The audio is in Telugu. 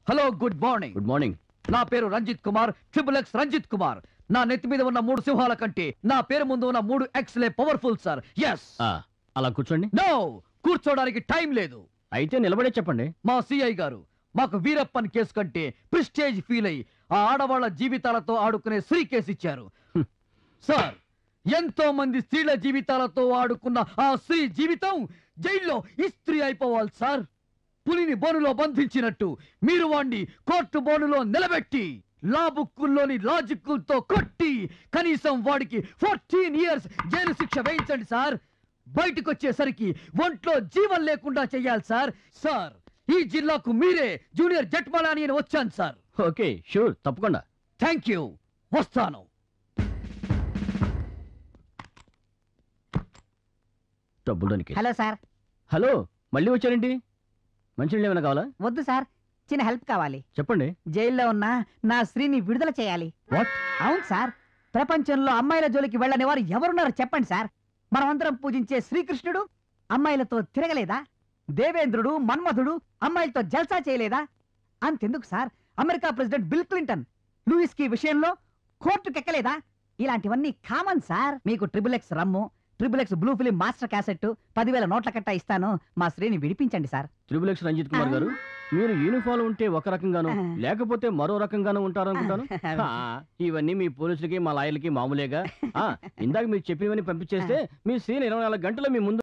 Hello good morning. Good morning. నా పేరు రంజిత్ కుమార్, ట్రిపుల్ ఎక్స్ రంజిత్ కుమార్. నా నెత్తి మీద ఉన్న 3 సింహాల కంటే నా పేరు ముందు ఉన్న 3 ఎక్స్లే పవర్ఫుల్ సార్. ఎస్. అలా కూర్చోండి. నో, కూర్చోడానికి టైం లేదు. అయితే నిలబడే చెప్పండి. మా సిఐ గారు మాకు వీరప్పన్ కేసు కంటే ప్రిస్టేజ్ ఫీల్ అయ్యి ఆ ఆడవాళ్ల జీవితాలతో ఆడుకునే శ్రీ కేసు ఇచ్చారు. సార్, ఎంతో మంది స్త్రీల జీవితాలతో ఆడుకున్న ఆ స్త్రీ జీవితం జైల్లో ఇస్త్రీ అయిపోవాలి సార్. పులిని బోనులో బంధించినట్టు మీరు వాణ్ణి కోర్టు బోనులో నిలబెట్టి లా బుక్కుల్లోని లాజిక్కులతో కొట్టి కనీసం వాడికి 14 years జైలు శిక్ష వేయించండి సార్. బయటకు వచ్చేసరికి ఒంట్లో జీవం లేకుండా చెయ్యాలి సార్. సార్, ఈ జిల్లాకు మీరే జూనియర్ జట్మలాని అని వచ్చాను సార్. ఓకే, షూర్, తప్పకుండా. థ్యాంక్ యూ, వస్తాను. డబ్బుడానికి. Hello sir. హలో, మళ్ళీ వచ్చారేంటి? మంచినీళ్ళు ఏమైనా కావాలా? వద్దు సార్, చిన్న హెల్ప్ కావాలి. చెప్పండి. జైల్లో ఉన్న నా స్త్రీని విడుదల చేయాలి. వాట్? అవును సార్, ప్రపంచంలో అమ్మాయిల జోలికి వెళ్ళని వారు ఎవరున్నారో చెప్పండి సార్. మనమందరం పూజించే శ్రీకృష్ణుడు అమ్మాయిలతో తిరగలేదా? దేవేంద్రుడు మన్మధుడు అమ్మాయిలతో జల్సా చేయలేదా? అంతెందుకు sir, America president Bill Clinton Lewis కి విషయంలో కోర్టుకెక్కలేదా? ఇలాంటివన్నీ కామన్ సార్. మీకు triple X rum, triple X blue film master cassette 10,000 నోట్ల కట్ట ఇస్తాను. మా స్త్రీని విడిపించండి sir. Triple X Ranjit Kumar garu, మీరు యూనిఫామ్ ఉంటే ఒక రకంగాను లేకపోతే మరో రకంగాను ఉంటారనుకుంటాను. ఇవన్నీ మీ పోలీసులకి మా లాయర్లకి మామూలేగా. ఇందాక మీరు చెప్పినవన్నీ పంపించేస్తే మీ స్త్రీని 24 గంటలు మీ ముందు